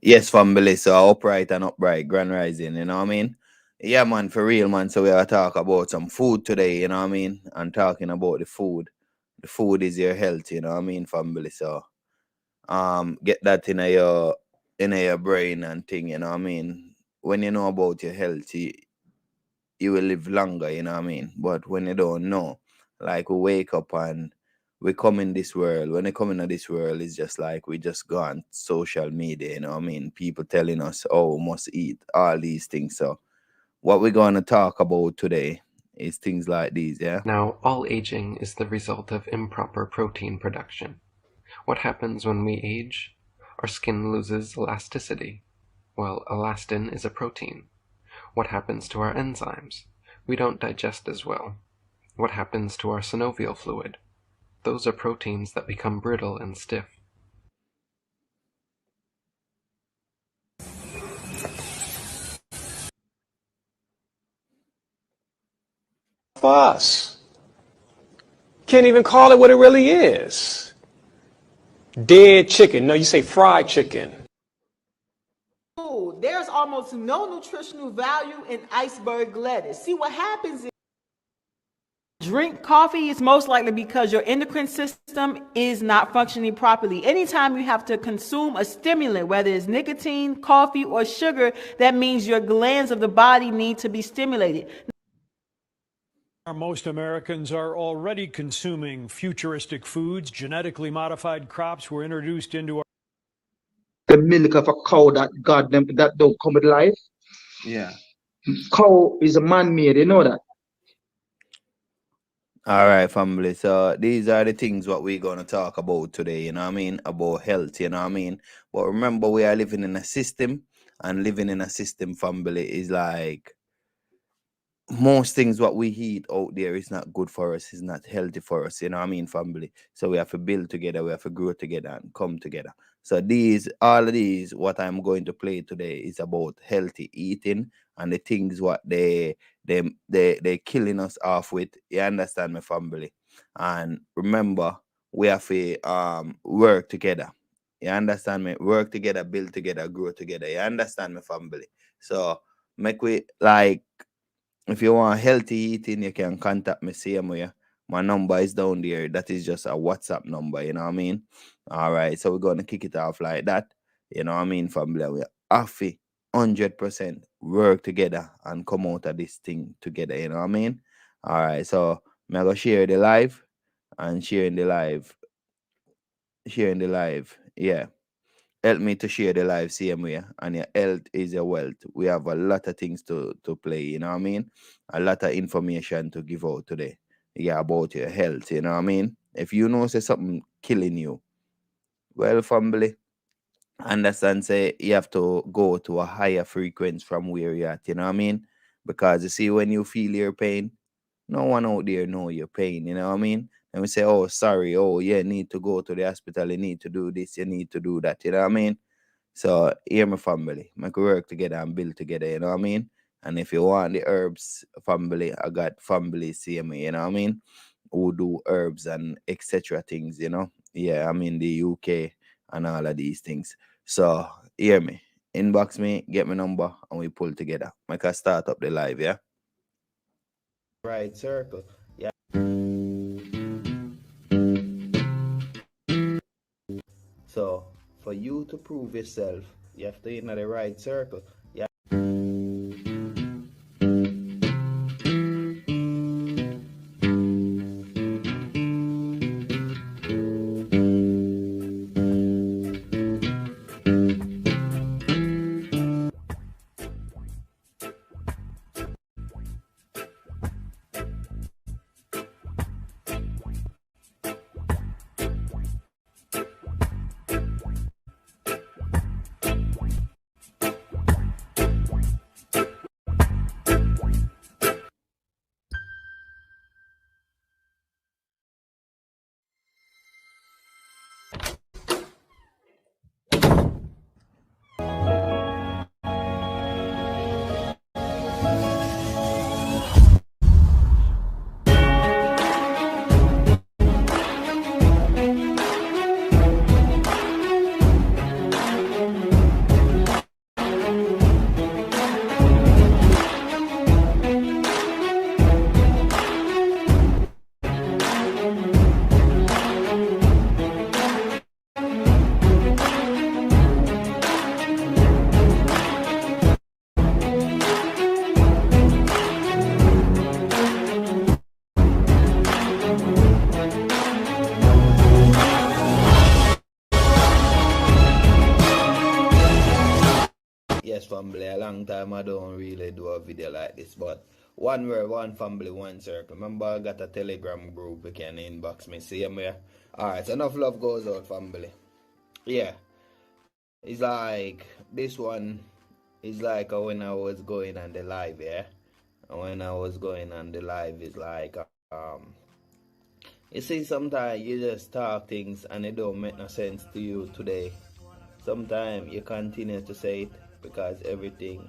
Yes, family. So upright and upright, grand rising, you know what I mean? Yeah, man, for real, man. So we are talk about some food today, you know what I mean? And talking about the food. The food is your health, you know what I mean, family. So get that in your brain and thing, you know what I mean? When you know about your health, you will live longer, you know what I mean? But when you don't know, like we wake up and we come in this world. When we come into this world, it's just like we just go on social media, you know what I mean? People telling us, oh, we must eat all these things. So what we're gonna talk about today is things like these, yeah? Now, all aging is the result of improper protein production. What happens when we age? Our skin loses elasticity. Well, elastin is a protein. What happens to our enzymes? We don't digest as well. What happens to our synovial fluid? Those are proteins that become brittle and stiff. For us. Can't even call it what it really is. Dead chicken. No, you say fried chicken. There's almost no nutritional value in iceberg lettuce. See, what happens is drink coffee is most likely because your endocrine system is not functioning properly. Anytime you have to consume a stimulant, whether it's nicotine, coffee, or sugar, that means your glands of the body need to be stimulated. Most Americans are already consuming futuristic foods. Genetically modified crops were introduced into our the milk of a cow that God them that don't come with life. Yeah. Cow is a man-made, you know that. All right, family. So these are the things what we're gonna talk about today, you know what I mean? About health, you know what I mean? But remember, we are living in a system, and living in a system, family, is like most things what we eat out there is not good for us, is not healthy for us, you know what I mean, family? So we have to build together, we have to grow together and come together. So all of these, what I'm going to play today is about healthy eating and the things what they killing us off with. You understand, my family? And remember, we have to work together. You understand me? Work together, build together, grow together. You understand, my family? So make we like, if you want healthy eating, you can contact me same way. My number is down there. That is just a WhatsApp number, you know what I mean? All right, so we're gonna kick it off like that. You know what I mean, family? We have to 100% work together and come out of this thing together, you know what I mean? All right, so I'm gonna share the live and sharing the live, yeah. Help me to share the live same way, and your health is your wealth. We have a lot of things to play, you know what I mean? A lot of information to give out today, yeah, about your health, you know what I mean? If you know say something killing you, well, family, understand say you have to go to a higher frequency from where you're at, you know what I mean? Because you see, when you feel your pain, no one out there know your pain, you know what I mean? And we say, oh, sorry, oh yeah, you need to go to the hospital, you need to do this, you need to do that, you know what I mean? So here, my family, make we work together and build together, you know what I mean? And if you want the herbs family, I got family see me, you know what I mean? Who do herbs and etc. things, you know? Yeah, I'm in the UK and all of these things. So hear me. Inbox me, get my number, and we pull together. Make us start up the live, yeah? Right circle. Yeah. So for you to prove yourself, you have to be in the right circle. Yeah. Yes, family, a long time I don't really do a video like this, but one word, one family, one circle. Remember, I got a Telegram group, you can inbox me, see me. Alright, so enough love goes out, family. Yeah, it's like, this one is like when I was going on the live, yeah? When I was going on the live, it's like, you see, sometimes you just talk things and it don't make no sense to you today. Sometimes you continue to say it because everything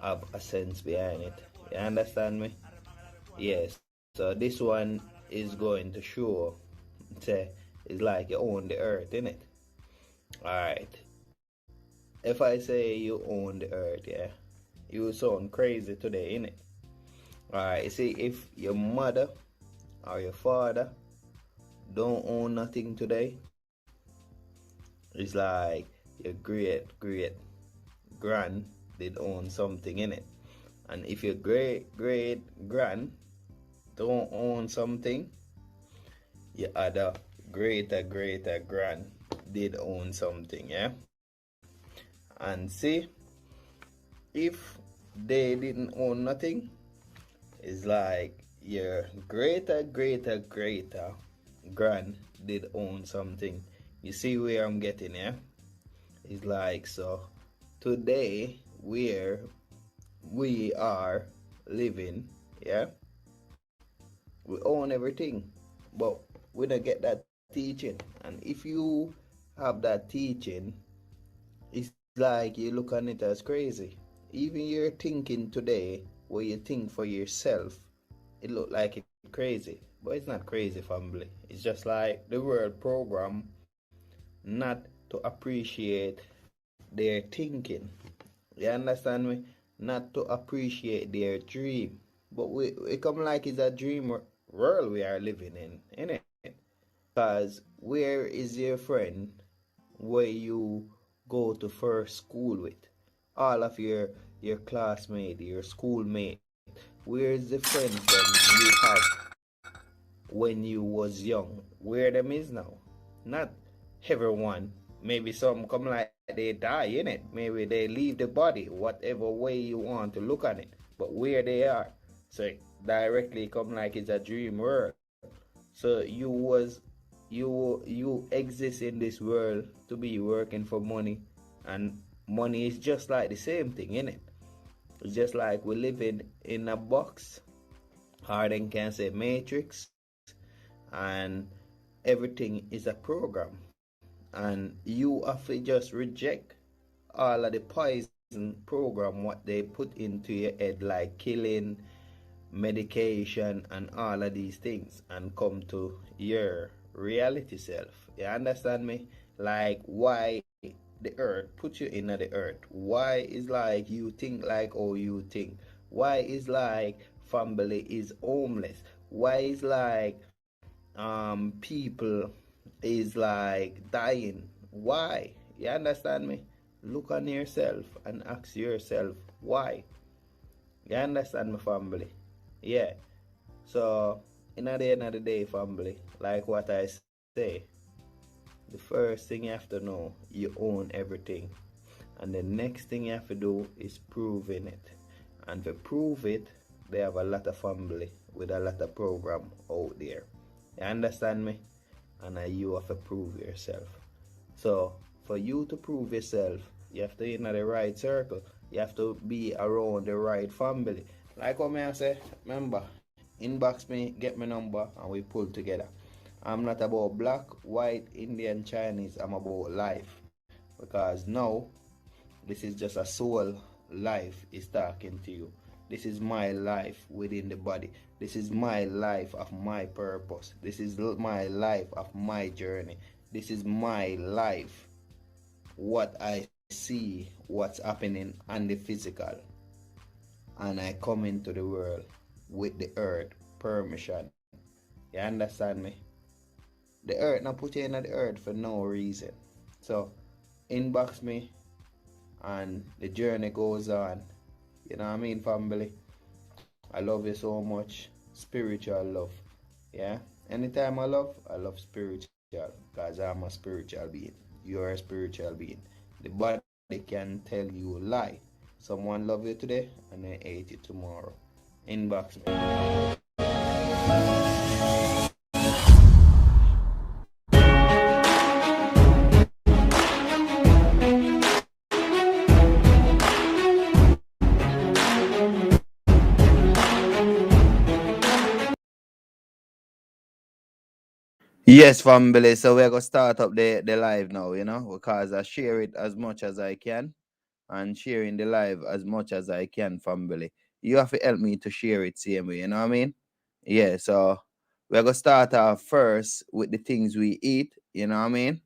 have a sense behind it. You understand me? Yes. So this one is going to show, say, it's like you own the earth, innit? Alright. If I say you own the earth, yeah, you sound crazy today, innit? Alright, you see, if your mother or your father don't own nothing today, it's like your great grand did own something in it. And if your great grand don't own something, your other greater grand did own something, yeah? And see, if they didn't own nothing, it's like your greater grand did own something. You see where I'm getting, yeah? It's like, so today where we are living, yeah, we own everything, but we don't get that teaching. And if you have that teaching, it's like you look on it as crazy. Even your thinking today, where you think for yourself, it look like it's crazy, but it's not crazy, family. It's just like the world program not to appreciate their thinking. You understand me? Not to appreciate their dream. But we come like it's a dream world we are living in, innit? Because where is your friend where you go to first school with? All of your classmates, your schoolmate. Where is the friends that you have when you was young? Where them is now? Not everyone. Maybe some come like they die in it. Maybe they leave the body, whatever way you want to look at it. But where they are, so directly come like it's a dream world. So you exist in this world to be working for money, and money is just like the same thing, innit? It's just like we living in a box, or then can say matrix, and everything is a program. And you have to just reject all of the poison program what they put into your head, like killing, medication, and all of these things, and come to your reality self. You understand me? Like why the earth put you in the earth? Why is like you think like oh you think? Why is like family is homeless? Why is like people is like dying? Why? You understand me? Look on yourself and ask yourself why. You understand me, family? Yeah. So in the end of the day, family, like what I say, the first thing you have to know, you own everything. And the next thing you have to do is proving it. And to prove it, they have a lot of family with a lot of program out there. You understand me? And you have to prove yourself. So for you to prove yourself, you have to be in the right circle. You have to be around the right family. Like what I say, remember, inbox me, get my number, and we pull together. I'm not about black, white, Indian, Chinese. I'm about life. Because now, this is just a soul life is talking to you. This is my life within the body. This is my life of my purpose. This is my life of my journey. This is my life. What I see, what's happening on the physical. And I come into the world with the earth permission. You understand me? The earth not put you in the earth for no reason. So inbox me and the journey goes on. You know what I mean, family? I love you so much. Spiritual love. Yeah? Anytime I love spiritual. Because I'm a spiritual being. You're a spiritual being. The body they can tell you a lie. Someone love you today and they hate you tomorrow. Inbox me. Yes, family. So we're gonna start up the live now, because I share it as much as I can and sharing the live as much as I can, family. You have to help me to share it same way, you know what I mean? Yeah, so we're gonna start off first with the things we eat, you know what I mean?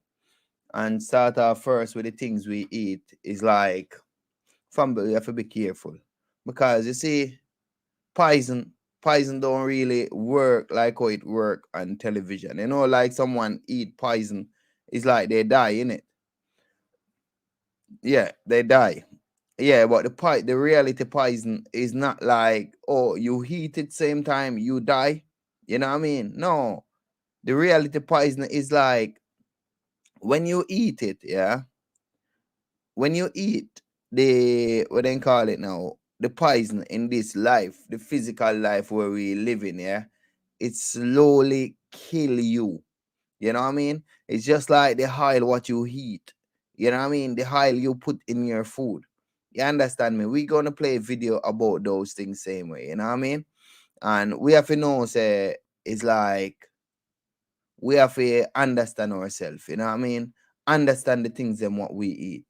And start off first with the things we eat is like, family, you have to be careful. Because you see, poison don't really work like how it work on television. Like someone eat poison, it's like they die in it. Yeah, they die. Yeah, but the reality poison is not like, oh, you heat it same time you die. You know what I mean? No. The reality poison is like when you eat it, yeah. When you eat the what they call it now, the poison in this life, the physical life where we live in, yeah, it slowly kill you. You know what I mean? It's just like the oil what you eat. You know what I mean? The oil you put in your food. You understand me? We're gonna play a video about those things same way, you know what I mean? And we have to know, say, it's like we have to understand ourselves, you know what I mean? Understand the things and what we eat.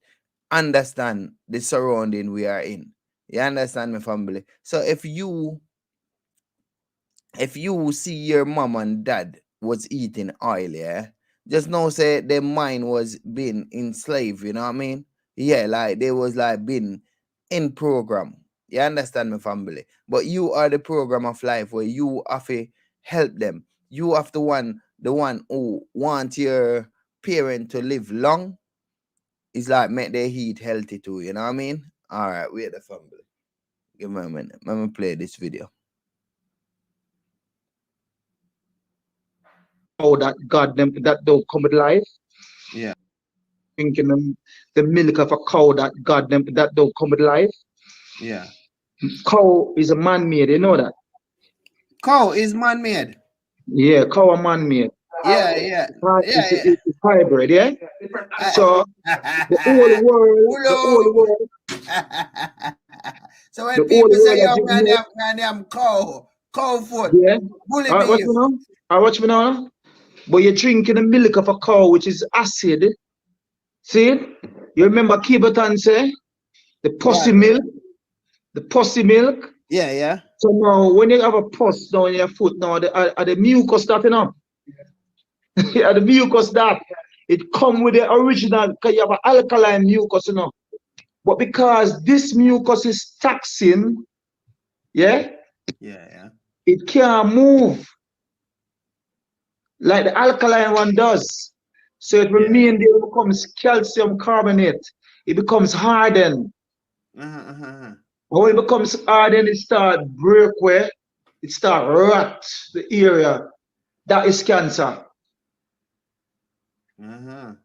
Understand the surrounding we are in. You understand me, family? So if you see your mom and dad was eating oil, yeah, just know say their mind was being enslaved, you know what I mean? Yeah, like they was like being in program. You understand me, family? But you are the program of life where you have to help them. You have the one who want your parent to live long. It's like make their eat healthy too, you know what I mean? All right, we're the family. Give me a minute. Let me play this video. Oh, that God them that don't come with life. Yeah. Drinking the milk of a cow that God them that don't come with life. Yeah. Cow is a man-made, you know that? Cow is man-made. Yeah, cow are man-made. Yeah. It's hybrid, yeah? So the whole world, So when people say, yo, man, them cow food, yeah. bully Watch beef. me now. Watch me now. But you're drinking the milk of a cow, which is acid. See? You remember Kiberton say? The pussy milk. The pussy milk. Yeah. So now, when you have a pus down your foot, now the mucus starting up. The mucus that it come with the original, because you have an alkaline mucus, But because this mucus is toxin, yeah, it can't move like the alkaline one does. So it remains there, it becomes calcium carbonate. It becomes hardened. When it becomes hardened, it starts break where it starts rot the area. That is cancer. And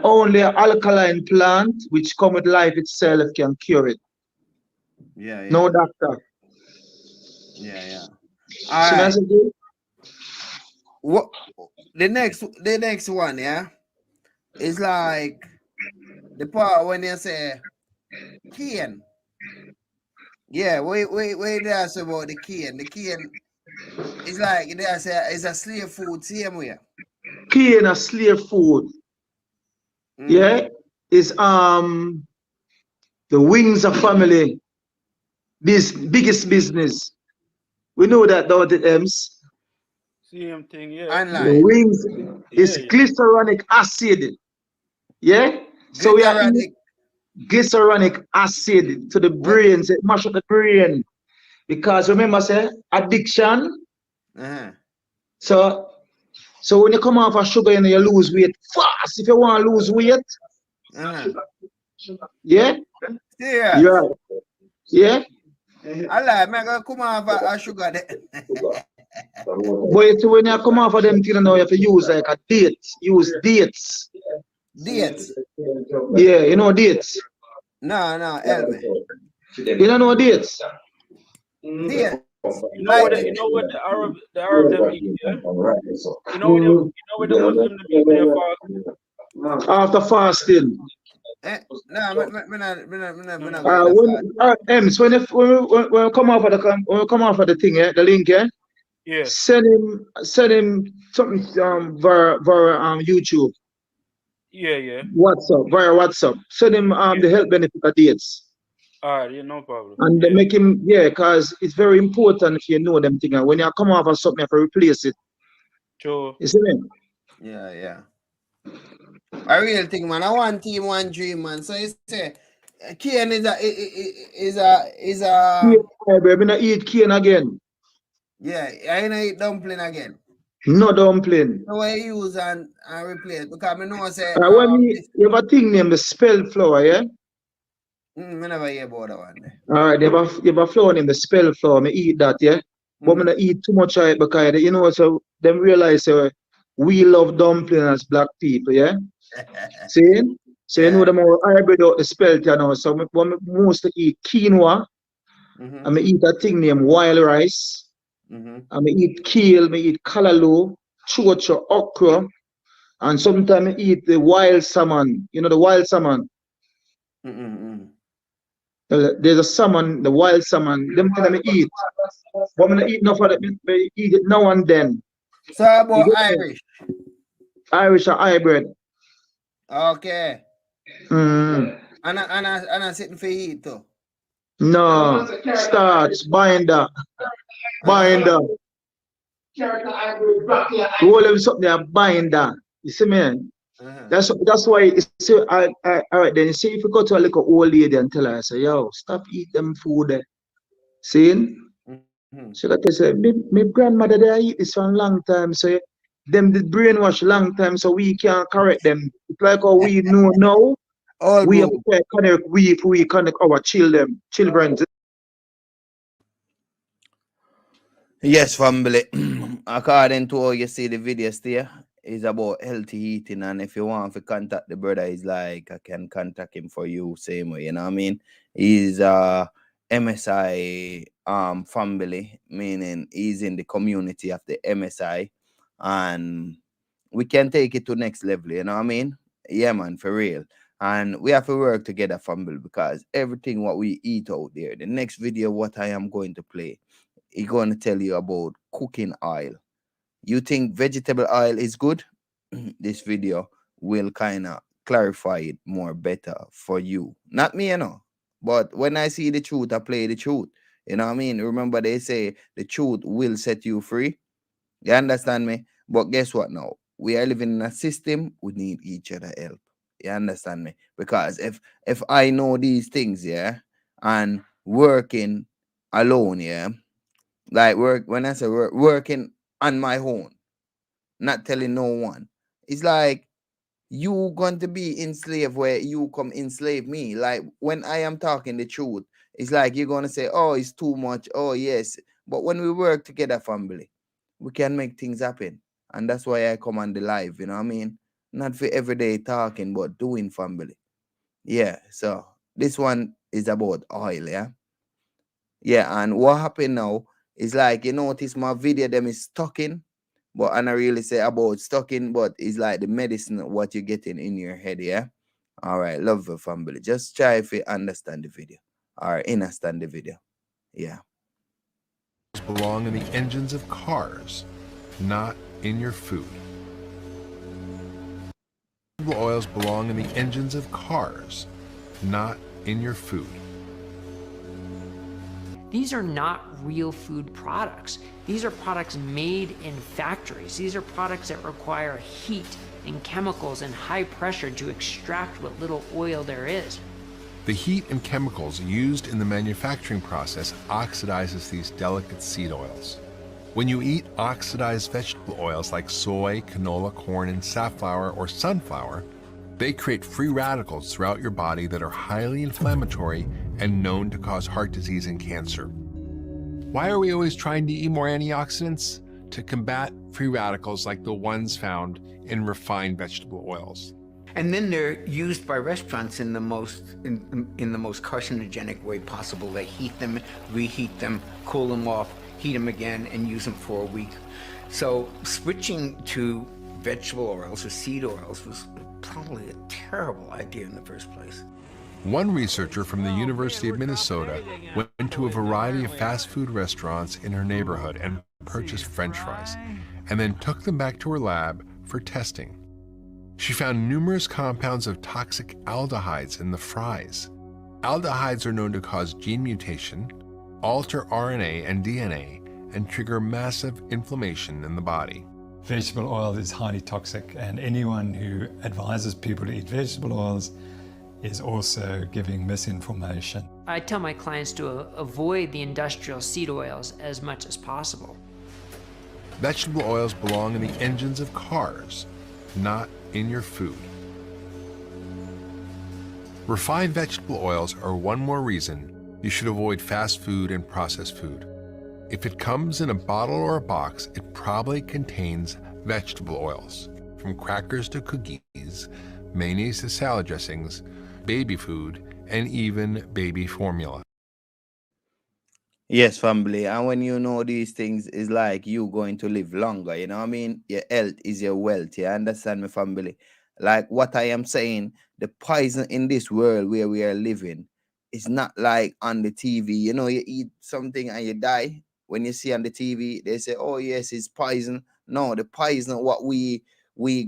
only an alkaline plant, which come with life itself, can cure it. No doctor. All right. What the next one, yeah, is like the part when they say cane. Yeah, wait, that's about the cane. The cane is like it's a slave food, same way. Cane a slave food. Yeah, is the wings of family. This biggest business. We know that though the M's. Same thing, yeah. The wings is glycerinic acid. Yeah? So we are eating glycerinic acid to the brain, so it mash up the brain. Because remember, say addiction. So when you come off of sugar and you lose weight fast, if you want to lose weight, yeah? Yeah? I like me gonna come off of sugar. But when you come off of them things now, you have to use like a date. Use dates. Dates. Yeah, you know dates. No, help me. You don't know dates. Dates. You know what? You know what the Arab them eat. Yeah? You know what the Muslim them eat when they fast. After fasting. No, me not Ems, when we come off of the thing, yeah, the link, yeah, Yeah. send him something via YouTube, Yeah. via WhatsApp. Send him the health benefit of dates. All right. Yeah. No problem. And Yeah. make him, because it's very important if you know them things. When you come off of something, you have to replace it. Sure. You see me? Yeah. I really think, man. I want team, one dream, man. So you say, Kane is a. Yeah, baby, not eat cane again. Yeah, I ain't eat dumpling again. No dumpling. So I use and replace because I know say. You have a thing named the spell flour, yeah? I never hear about that one. Alright, you have a flour named the spell flour. I eat that, yeah? But I don't eat too much of it because, you know, so them realize we love dumpling as black people, yeah? See? So you know them all hybrid out the spell, you know. So I mostly eat quinoa. I eat a thing named wild rice. I eat kale, I eat callaloo, chocho, okra, and sometimes I eat the wild salmon. You know the wild salmon? There's a salmon, the wild salmon. Them things I eat. But I eat enough of it. I eat it now and then. So about Irish? Irish are hybrid. Okay. And I sitting for eat too. No, starch, binder. The whole of something they are binder. You see me? That's why you see, all right, then you see if you go to a little old lady and tell her, say, yo, stop eat them food there. See? So like I said, my grandmother they eat this for a long time, so them did brainwash long time, so we can't correct them. It's like how we know now. We have to connect we connect our children. Yes, family. According to how you see the videos there, it's about healthy eating, and if you want to contact the brother, it's like I can contact him for you same way, you know what I mean? He's MSI family, meaning he's in the community of the MSI, and we can take it to next level, you know what I mean? Yeah, man, for real. And we have to work together, family, because everything what we eat out there, the next video what I am going to play, it's going to tell you about cooking oil. You think vegetable oil is good? This video will kind of clarify it more better for you. Not me, you know. But when I see the truth, I play the truth. You know what I mean? Remember they say the truth will set you free. You understand me? But guess what now? We are living in a system, we need each other help. You understand me? Because if I know these things, yeah, and working alone, yeah, like when I say working on my own, not telling no one, it's like you going to be enslaved where you come enslave me. Like when I am talking the truth, it's like you're going to say, oh, it's too much. Oh, yes. But when we work together, family, we can make things happen. And that's why I come on the live, you know what I mean? Not for everyday talking, but doing, family. Yeah, so this one is about oil, yeah? Yeah, and what happened now is like, you notice my video, them is talking, but I don't really say about stocking, but it's like the medicine, what you're getting in your head, yeah? All right, love your family. Just try if you understand the video. All right, understand the video. Yeah. Belong in the engines of cars, not in your food. Vegetable oils belong in the engines of cars, not in your food. These are not real food products. These are products made in factories. These are products that require heat and chemicals and high pressure to extract what little oil there is. The heat and chemicals used in the manufacturing process oxidizes these delicate seed oils. When you eat oxidized vegetable oils like soy, canola, corn, and safflower or sunflower, they create free radicals throughout your body that are highly inflammatory and known to cause heart disease and cancer. Why are we always trying to eat more antioxidants? To combat free radicals like the ones found in refined vegetable oils. And then they're used by restaurants in the most carcinogenic way possible. They heat them, reheat them, cool them off, heat them again, and use them for a week. So switching to vegetable oils or seed oils was probably a terrible idea in the first place. One researcher from the University of Minnesota went to a variety of fast food restaurants in her neighborhood and purchased French fries, and then took them back to her lab for testing. She found numerous compounds of toxic aldehydes in the fries. Aldehydes are known to cause gene mutation, alter RNA and DNA, and trigger massive inflammation in the body. Vegetable oil is highly toxic, and anyone who advises people to eat vegetable oils is also giving misinformation. I tell my clients to avoid the industrial seed oils as much as possible. Vegetable oils belong in the engines of cars, not in your food. Refined vegetable oils are one more reason you should avoid fast food and processed food. If it comes in a bottle or a box, it probably contains vegetable oils, from crackers to cookies, mayonnaise to salad dressings, baby food, and even baby formula. Yes, family. And when you know these things, it's like you going to live longer. You know what I mean? Your health is your wealth. You understand me, family? Like what I am saying, the poison in this world where we are living is not like on the TV. You know, you eat something and you die. When you see on the TV, they say, oh, yes, it's poison. No, the poison, what we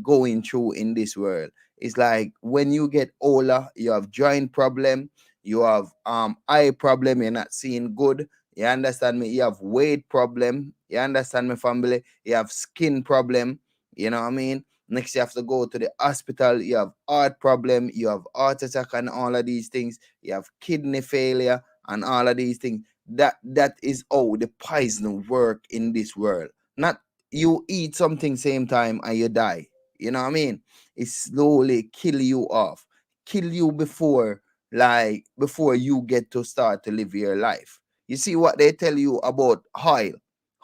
going through in this world. It's like when you get older, you have joint problem, you have eye problem, you're not seeing good. You understand me? You have weight problem. You understand me, family? You have skin problem. You know what I mean? Next, you have to go to the hospital. You have heart problem. You have heart attack and all of these things. You have kidney failure and all of these things. That is how the poison work in this world. Not you eat something same time and you die. You know what I mean? It slowly kill you off. Kill you before you get to start to live your life. You see what they tell you about oil.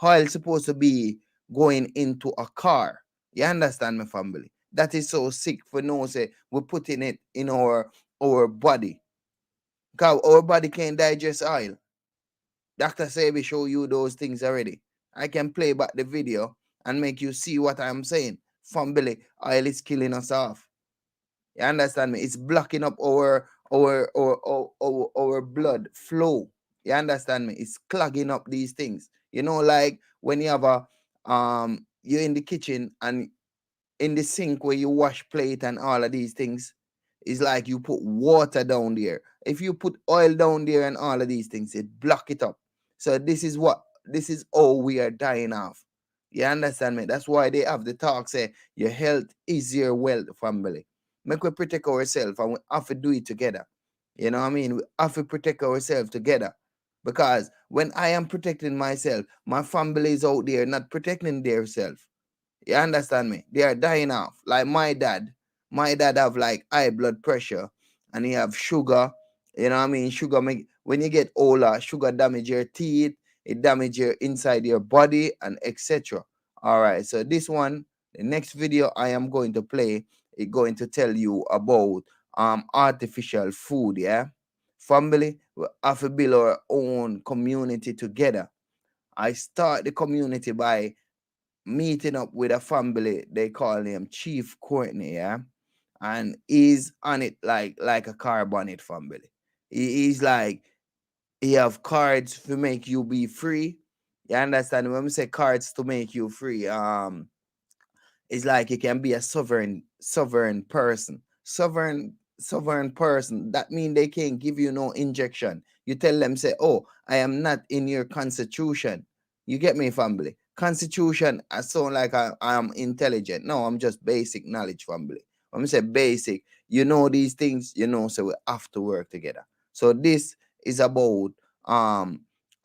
Oil supposed to be going into a car. You understand me, family? That is so sick for no say we're putting it in our body. Because our body can't digest oil. Dr. Sebi show you those things already. I can play back the video and make you see what I'm saying. Family, oil is killing us off. You understand me? It's blocking up our blood flow. You understand me? It's clogging up these things. You know, like when you have you're in the kitchen and in the sink where you wash plate and all of these things, it's like you put water down there. If you put oil down there and all of these things, it block it up. So this is how we are dying off. You understand me? That's why they have the talk say your health is your wealth, family. Make we protect ourselves and we have to do it together. You know what I mean? We have to protect ourselves together. Because when I am protecting myself, my family is out there not protecting themselves. You understand me? They are dying off. Like my dad. My dad have like high blood pressure and he have sugar. You know what I mean? Sugar when you get older, sugar damage your teeth, it damage your inside your body and etc. All right. So this one, the next video I am going to play is going to tell you about artificial food. Yeah. Family, we have to build our own community together. I start the community by meeting up with a family. They call him Chief Courtney, yeah, and he's on it like a car bonnet family. He's like he have cards to make you be free. You understand? When we say cards to make you free, it's like you can be a sovereign person. Sovereign person. That means they can't give you no injection. You tell them, say, oh, I am not in your constitution. You get me, family? Constitution, I sound like I am intelligent. No, I'm just basic knowledge, family. When we say basic, you know these things, you know, so we have to work together. So this is about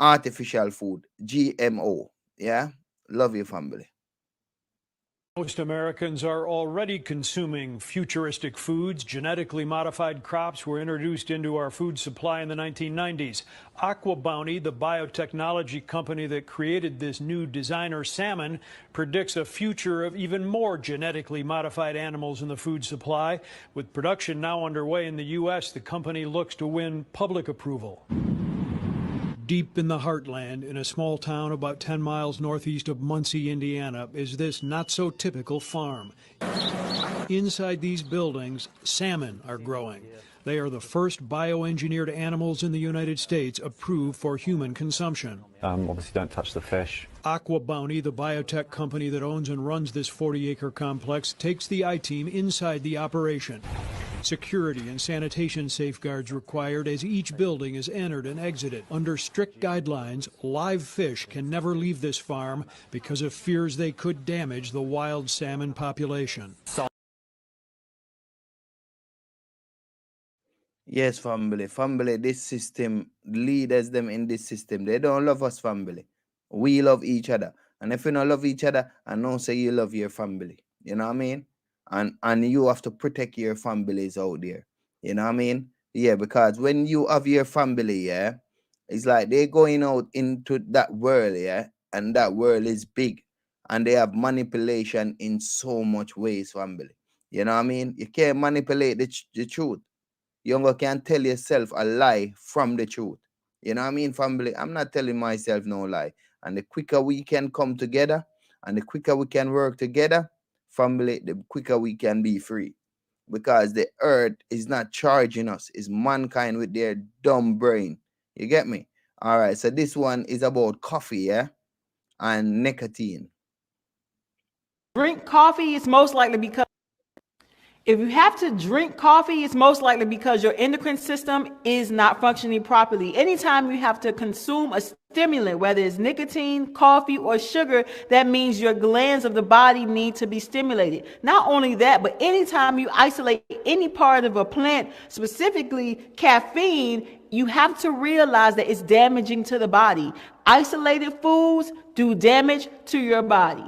artificial food, GMO. Yeah. Love you, family. Most Americans are already consuming futuristic foods. Genetically modified crops were introduced into our food supply in the 1990s. Aqua Bounty, the biotechnology company that created this new designer salmon, predicts a future of even more genetically modified animals in the food supply. With production now underway in the U.S., the company looks to win public approval. Deep in the heartland, in a small town about 10 miles northeast of Muncie, Indiana, is this not-so-typical farm. Inside these buildings, salmon are growing. They are the first bioengineered animals in the United States approved for human consumption. Obviously don't touch the fish. Aqua Bounty, the biotech company that owns and runs this 40-acre complex, takes the I-Team inside the operation. Security and sanitation safeguards required as each building is entered and exited. Under strict guidelines, live fish can never leave this farm because of fears they could damage the wild salmon population. Yes, family. Family, this system, leaders them in this system, they don't love us, family. We love each other. And if you don't love each other, I know say you love your family. You know what I mean? And you have to protect your families out there. You know what I mean? Yeah, because when you have your family, yeah, it's like they're going out into that world, yeah, and that world is big. And they have manipulation in so much ways, family. You know what I mean? You can't manipulate the truth. You can't tell yourself a lie from the truth. You know what I mean, family? I'm not telling myself no lie. And the quicker we can come together and the quicker we can work together, family, the quicker we can be free. Because the earth is not charging us. It's mankind with their dumb brain. You get me? All right. So this one is about coffee, yeah? And nicotine. Drink coffee, it's most likely because if you have to drink coffee, it's most likely because your endocrine system is not functioning properly. Anytime you have to consume a stimulant, whether it's nicotine, coffee, or sugar, that means your glands of the body need to be stimulated. Not only that, but anytime you isolate any part of a plant, specifically caffeine, you have to realize that it's damaging to the body. Isolated foods do damage to your body.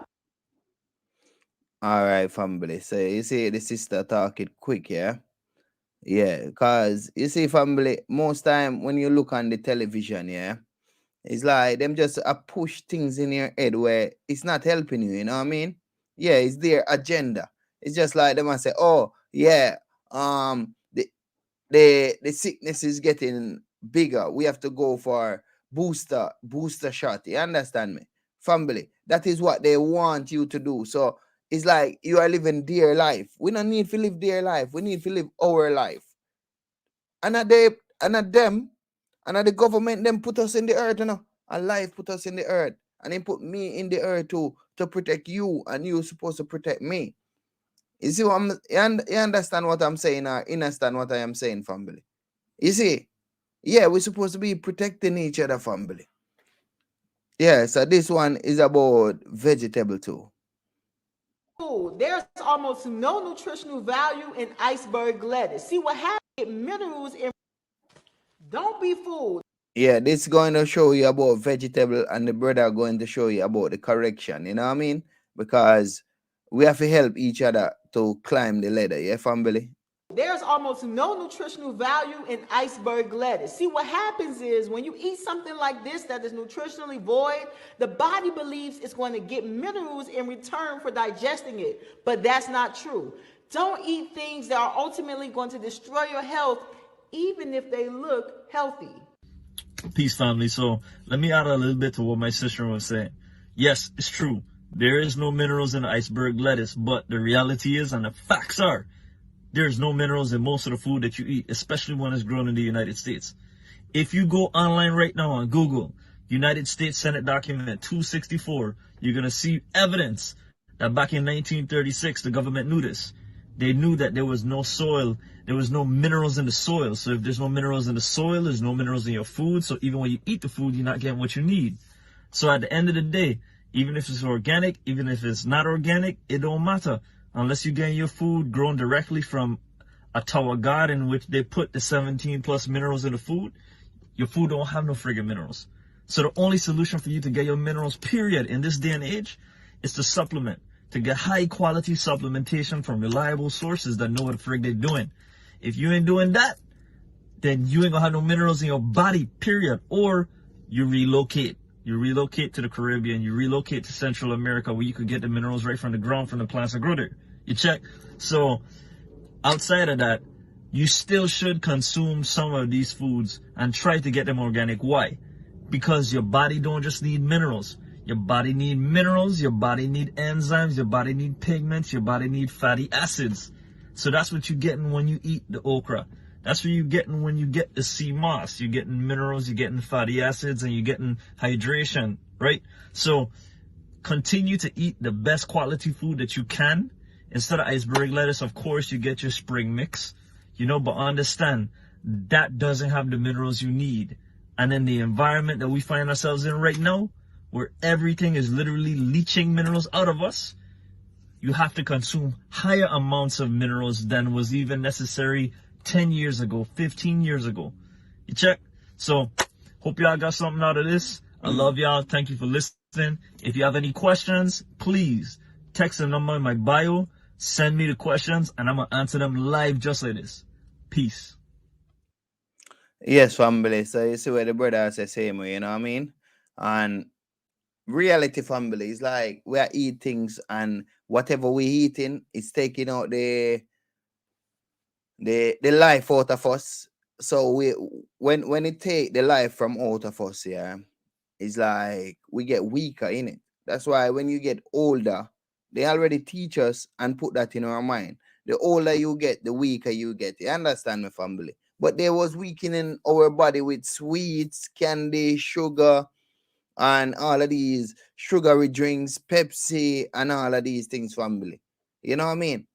All right, family. So you see the sister talk it quick, yeah? Yeah, because you see, family, most time when you look on the television, yeah, it's like them just push things in your head where it's not helping you, you know what I mean? Yeah, it's their agenda. It's just like them and say, oh, yeah, the sickness is getting bigger. We have to go for booster shot. You understand me? Family, that is what they want you to do. So it's like you are living their life. We don't need to live their life. We need to live our life. And at the government, them put us in the earth, you know. And life put us in the earth. And they put me in the earth too, to protect you. And you're supposed to protect me. You see what you understand what I'm saying, or understand what I am saying, family? You see? Yeah, we're supposed to be protecting each other, family. Yeah, so this one is about vegetable too. There's almost no nutritional value in iceberg lettuce. See what happens? Minerals in. Don't be fooled. Yeah, this is going to show you about vegetable, and the brother going to show you about the correction. You know what I mean? Because we have to help each other to climb the ladder. Yeah, family? There's almost no nutritional value in iceberg lettuce. See, what happens is when you eat something like this that is nutritionally void, the body believes it's going to get minerals in return for digesting it. But that's not true. Don't eat things that are ultimately going to destroy your health, even if they look healthy. Peace, family. So let me add a little bit to what my sister was saying. Yes, it's true. There is no minerals in iceberg lettuce, but the reality is, and the facts are, there's no minerals in most of the food that you eat, especially when it's grown in the United States. If you go online right now on Google, United States Senate document 264, you're going to see evidence that back in 1936, the government knew this. They knew that there was no soil, there was no minerals in the soil. So if there's no minerals in the soil, there's no minerals in your food. So even when you eat the food, you're not getting what you need. So at the end of the day, even if it's organic, even if it's not organic, it don't matter. Unless you're getting your food grown directly from a tower garden, which they put the 17 plus minerals in the food, your food don't have no friggin' minerals. So the only solution for you to get your minerals, period, in this day and age, is to supplement. to get high quality supplementation from reliable sources that know what the frig they're doing. If you ain't doing that, then you ain't gonna have no minerals in your body, period. Or you relocate. You relocate to the Caribbean, you relocate to Central America where you could get the minerals right from the ground from the plants that grow there. You check? So outside of that, you still should consume some of these foods and try to get them organic. Why? Because your body don't just need minerals. Your body need minerals, your body need enzymes, your body need pigments, your body need fatty acids. So that's what you're getting when you eat the okra. That's what you're getting when you get the sea moss. You're getting minerals, you're getting fatty acids, and you're getting hydration, right? So continue to eat the best quality food that you can. Instead of iceberg lettuce, of course, you get your spring mix, you know, but understand that doesn't have the minerals you need. And in the environment that we find ourselves in right now, where everything is literally leaching minerals out of us, you have to consume higher amounts of minerals than was even necessary 10 years ago, 15 years ago. You check? So, hope y'all got something out of this. I love y'all. Thank you for listening. If you have any questions, please text the number in my bio, send me the questions, and I'm going to answer them live just like this. Peace. Yes, family. So you see where the brother says the same way, you know what I mean? And reality, family, is like we are eating things, and whatever we eating is taking out the life out of us. So we when it take the life from out of us, yeah, it's like we get weaker in it. That's why when you get older, they already teach us and put that in our mind. The older you get, the weaker you get. You understand me, family? But they was weakening our body with sweets, candy, sugar, and all of these sugary drinks, Pepsi, and all of these things, family. You know what I mean?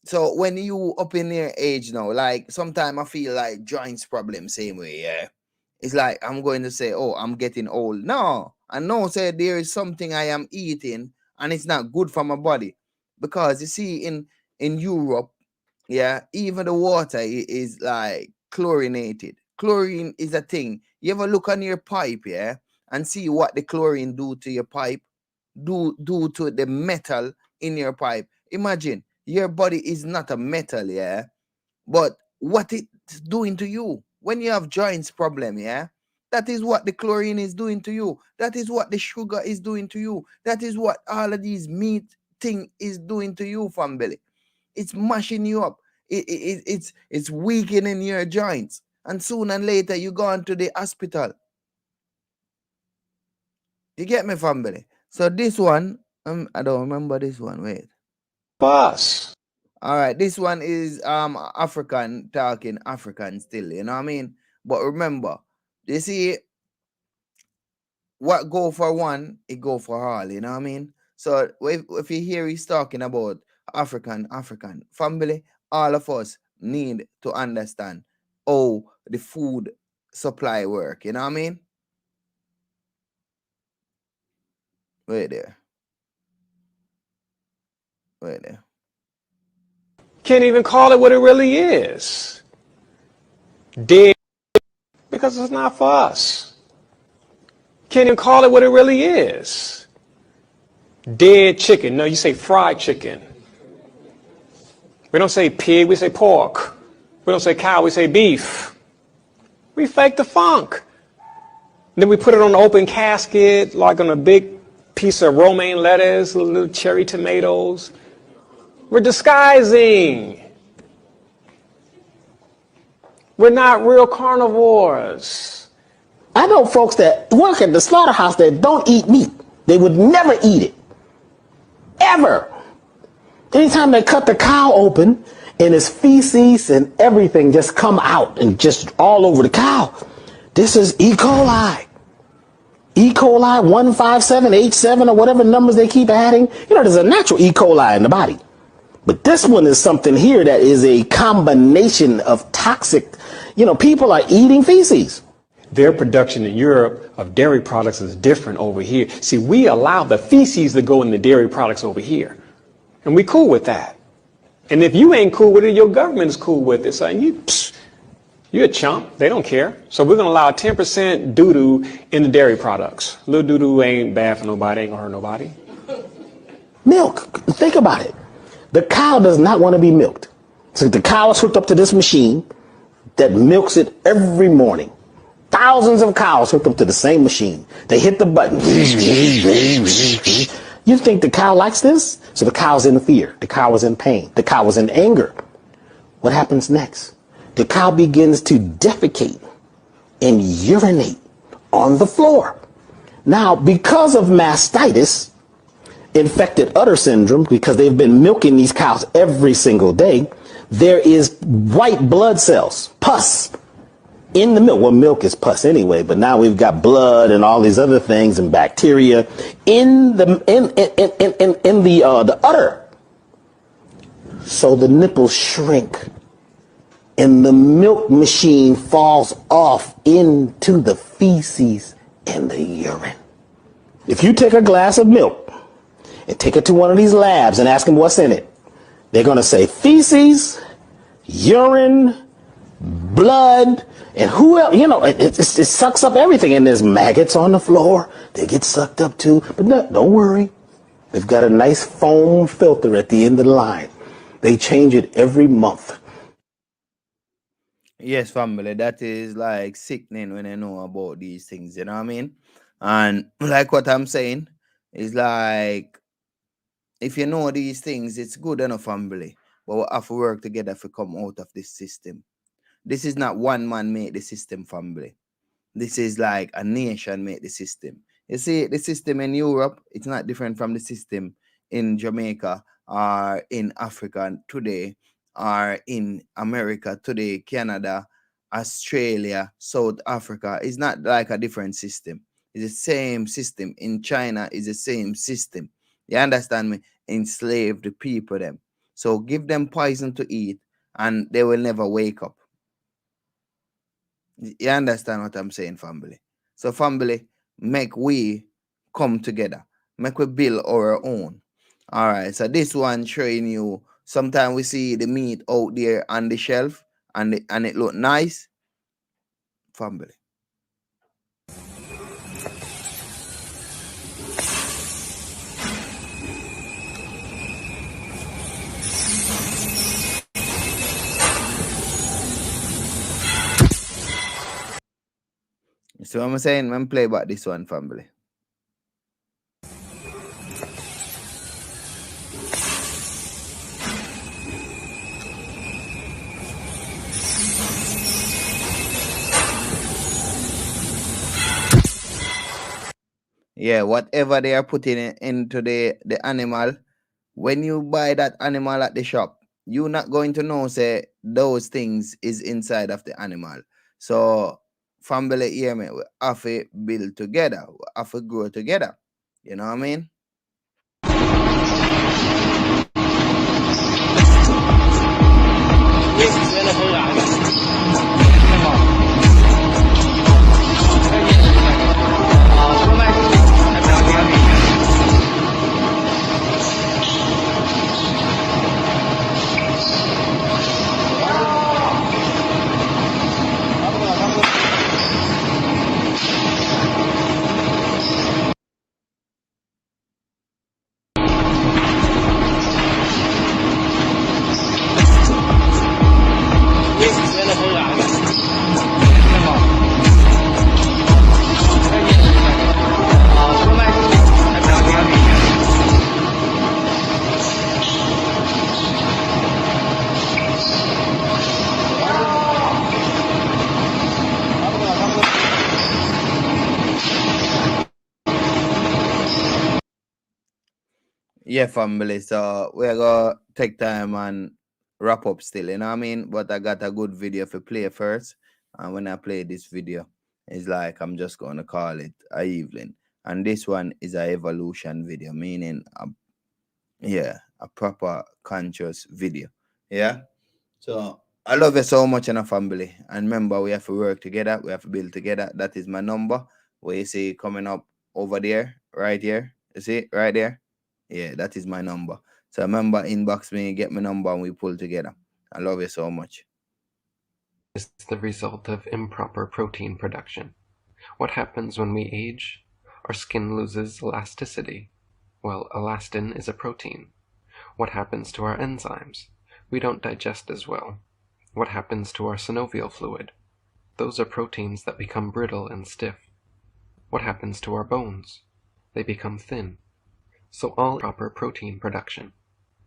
So when you up in your age now, like sometimes I feel like joints problem same way, yeah. It's like I'm going to say, oh, I'm getting old. No, I know say there is something I am eating and it's not good for my body. Because you see, in Europe, yeah, even the water is like chlorinated. Chlorine is a thing. You ever look on your pipe, yeah, and see what the chlorine do to your pipe, do to the metal in your pipe. Imagine your body is not a metal, yeah, but what it's doing to you when you have joints problem, yeah, that is what the chlorine is doing to you. That is what the sugar is doing to you. That is what all of these meat thing is doing to you, family. It's mashing you up. It's weakening your joints, and sooner and later you go on to the hospital. You get me, family? So this one, I don't remember this one. Wait. Bus. All right, this one is African, talking African still, you know what I mean? But remember, you see, what go for one, it go for all, you know what I mean? So if you hear he's talking about African family, all of us need to understand how the food supply work, you know what I mean? Wait there. Can't even call it what it really is. Dead, because it's not for us. Can't even call it what it really is. Dead chicken. No, you say fried chicken. We don't say pig, we say pork. We don't say cow, we say beef. We fake the funk. Then we put it on an open casket, like on a big piece of romaine lettuce, little cherry tomatoes. We're disguising. We're not real carnivores. I know folks that work at the slaughterhouse that don't eat meat. They would never eat it. Ever. Anytime they cut the cow open and its feces and everything just come out and just all over the cow, this is E. coli. E. coli 157H7 or whatever numbers they keep adding. You know, there's a natural E. coli in the body. But this one is something here that is a combination of toxic, you know, people are eating feces. Their production in Europe of dairy products is different over here. See, we allow the feces to go in the dairy products over here. And we cool with that. And if you ain't cool with it, your government is cool with it. So you're a chump. They don't care. So we're going to allow 10% doo-doo in the dairy products. Little doo-doo ain't bad for nobody. Ain't going to hurt nobody. Milk. Think about it. The cow does not want to be milked. So the cow is hooked up to this machine that milks it every morning. Thousands of cows hooked up to the same machine. They hit the button. You think the cow likes this? So the cow's in fear. The cow is in pain. The cow is in anger. What happens next? The cow begins to defecate and urinate on the floor. Now, because of mastitis, infected udder syndrome, because they've been milking these cows every single day, there is white blood cells, pus, in the milk. Well, milk is pus anyway, but now we've got blood and all these other things and bacteria in the udder. So the nipples shrink and the milk machine falls off into the feces and the urine. If you take a glass of milk and take it to one of these labs and ask them what's in it, they're going to say feces, urine, blood, and who else? You know, it sucks up everything. And there's maggots on the floor. They get sucked up too. But no, don't worry. They've got a nice foam filter at the end of the line. They change it every month. Yes, family, that is like sickening when I know about these things, you know what I mean? And like what I'm saying is like, if you know these things, it's good enough, family. But we have to work together to come out of this system. This is not one man make the system, family. This is like a nation make the system. You see, the system in Europe, it's not different from the system in Jamaica or in Africa today, or in America today, Canada, Australia, South Africa. It's not like a different system. It's the same system. In China, it's the same system. You understand me? Enslave the people them. So give them poison to eat and they will never wake up. You understand what I'm saying, family? So family, make we come together. Make we build our own. All right. So this one showing you, sometimes we see the meat out there on the shelf and it look nice. Family. So I'm saying, when play about this one, family. Yeah, whatever they are putting into the animal, when you buy that animal at the shop, you're not going to know, say, those things is inside of the animal. So, family, hear me, we have to build together, we have to grow together. You know what I mean? Yeah, family. So we're gonna take time and wrap up still, you know what I mean? But I got a good video to play first. And when I play this video, it's like I'm just gonna call it a evening. And this one is a evolution video, meaning a proper conscious video. Yeah. So I love you so much in a family. And remember, we have to work together, we have to build together. That is my number. Where you see coming up over there, right here. You see right there? Yeah, that is my number. So remember, inbox me, get my number, and we pull together. I love you so much. Is the result of improper protein production. What happens when we age? Our skin loses elasticity. Well, elastin is a protein. What happens to our enzymes? We don't digest as well. What happens to our synovial fluid? Those are proteins that become brittle and stiff. What happens to our bones? They become thin. So all proper protein production.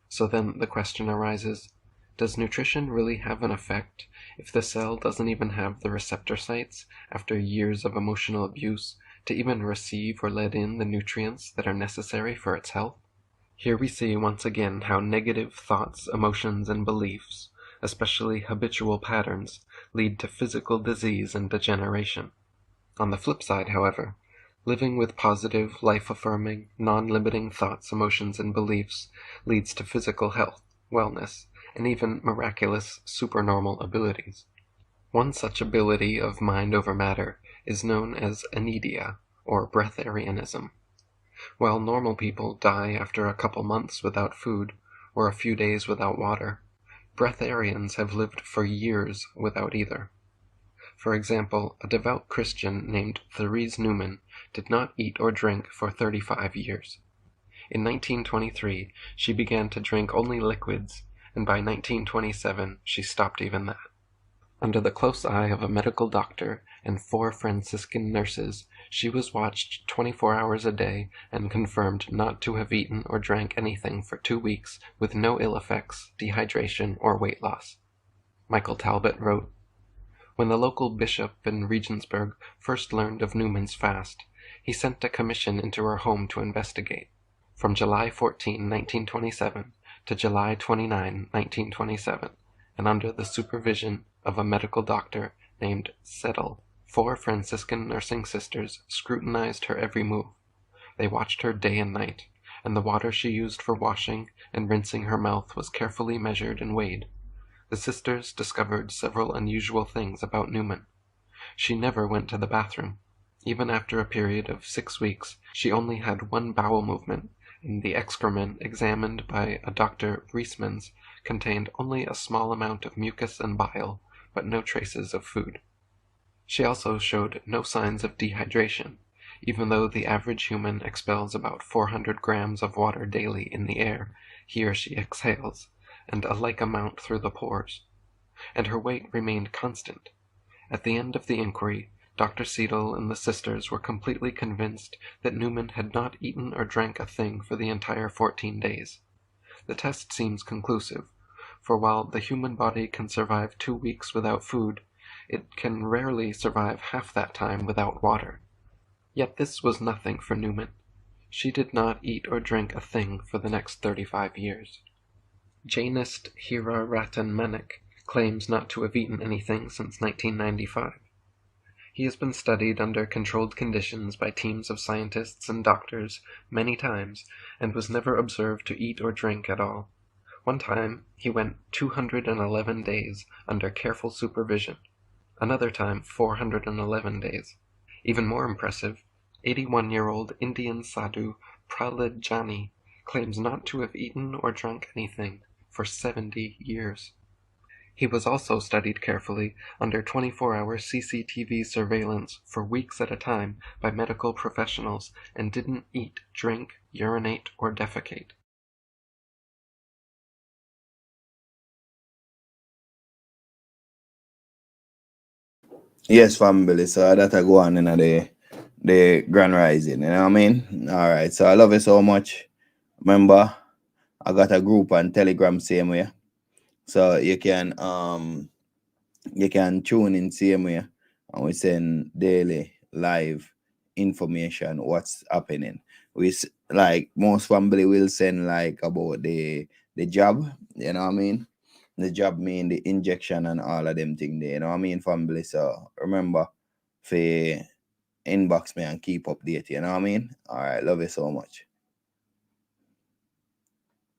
So then the question arises, does nutrition really have an effect if the cell doesn't even have the receptor sites after years of emotional abuse to even receive or let in the nutrients that are necessary for its health? Here we see once again how negative thoughts, emotions, and beliefs, especially habitual patterns, lead to physical disease and degeneration. On the flip side, however, living with positive, life-affirming, non-limiting thoughts, emotions, and beliefs leads to physical health, wellness, and even miraculous supernormal abilities. One such ability of mind over matter is known as anedia, or breatharianism. While normal people die after a couple months without food, or a few days without water, breatharians have lived for years without either. For example, a devout Christian named Therese Newman did not eat or drink for 35 years. In 1923, she began to drink only liquids, and by 1927, she stopped even that. Under the close eye of a medical doctor and 4 Franciscan nurses, she was watched 24 hours a day and confirmed not to have eaten or drank anything for 2 weeks with no ill effects, dehydration, or weight loss. Michael Talbot wrote, "When the local bishop in Regensburg first learned of Newman's fast, he sent a commission into her home to investigate. From July 14, 1927 to July 29, 1927, and under the supervision of a medical doctor named Settle, 4 Franciscan nursing sisters scrutinized her every move. They watched her day and night, and the water she used for washing and rinsing her mouth was carefully measured and weighed. The sisters discovered several unusual things about Newman. She never went to the bathroom. Even after a period of 6 weeks, she only had 1 bowel movement, and the excrement examined by a Dr. Reismans contained only a small amount of mucus and bile, but no traces of food. She also showed no signs of dehydration, even though the average human expels about 400 grams of water daily in the air he or she exhales, and a like amount through the pores. And her weight remained constant. At the end of the inquiry, Dr. Seidel and the sisters were completely convinced that Newman had not eaten or drank a thing for the entire 14 days. The test seems conclusive, for while the human body can survive 2 weeks without food, it can rarely survive half that time without water. Yet this was nothing for Newman. She did not eat or drink a thing for the next 35 years. Jainist Hira Ratan Manek claims not to have eaten anything since 1995. He has been studied under controlled conditions by teams of scientists and doctors many times and was never observed to eat or drink at all. One time, he went 211 days under careful supervision. Another time, 411 days. Even more impressive, 81-year-old Indian sadhu Prahlad Jani claims not to have eaten or drunk anything for 70 years. He was also studied carefully under 24-hour CCTV surveillance for weeks at a time by medical professionals and didn't eat, drink, urinate, or defecate. Yes, family. So that I go on in the grand rising. You know what I mean? All right. So I love you so much. Remember, I got a group on Telegram same way. So you can tune in same way, and we send daily live information what's happening. Like most family will send like about the job, you know what I mean? The job mean the injection and all of them thing there, you know what I mean, family? So remember for inbox me and keep updated, you know what I mean? All right, love you so much.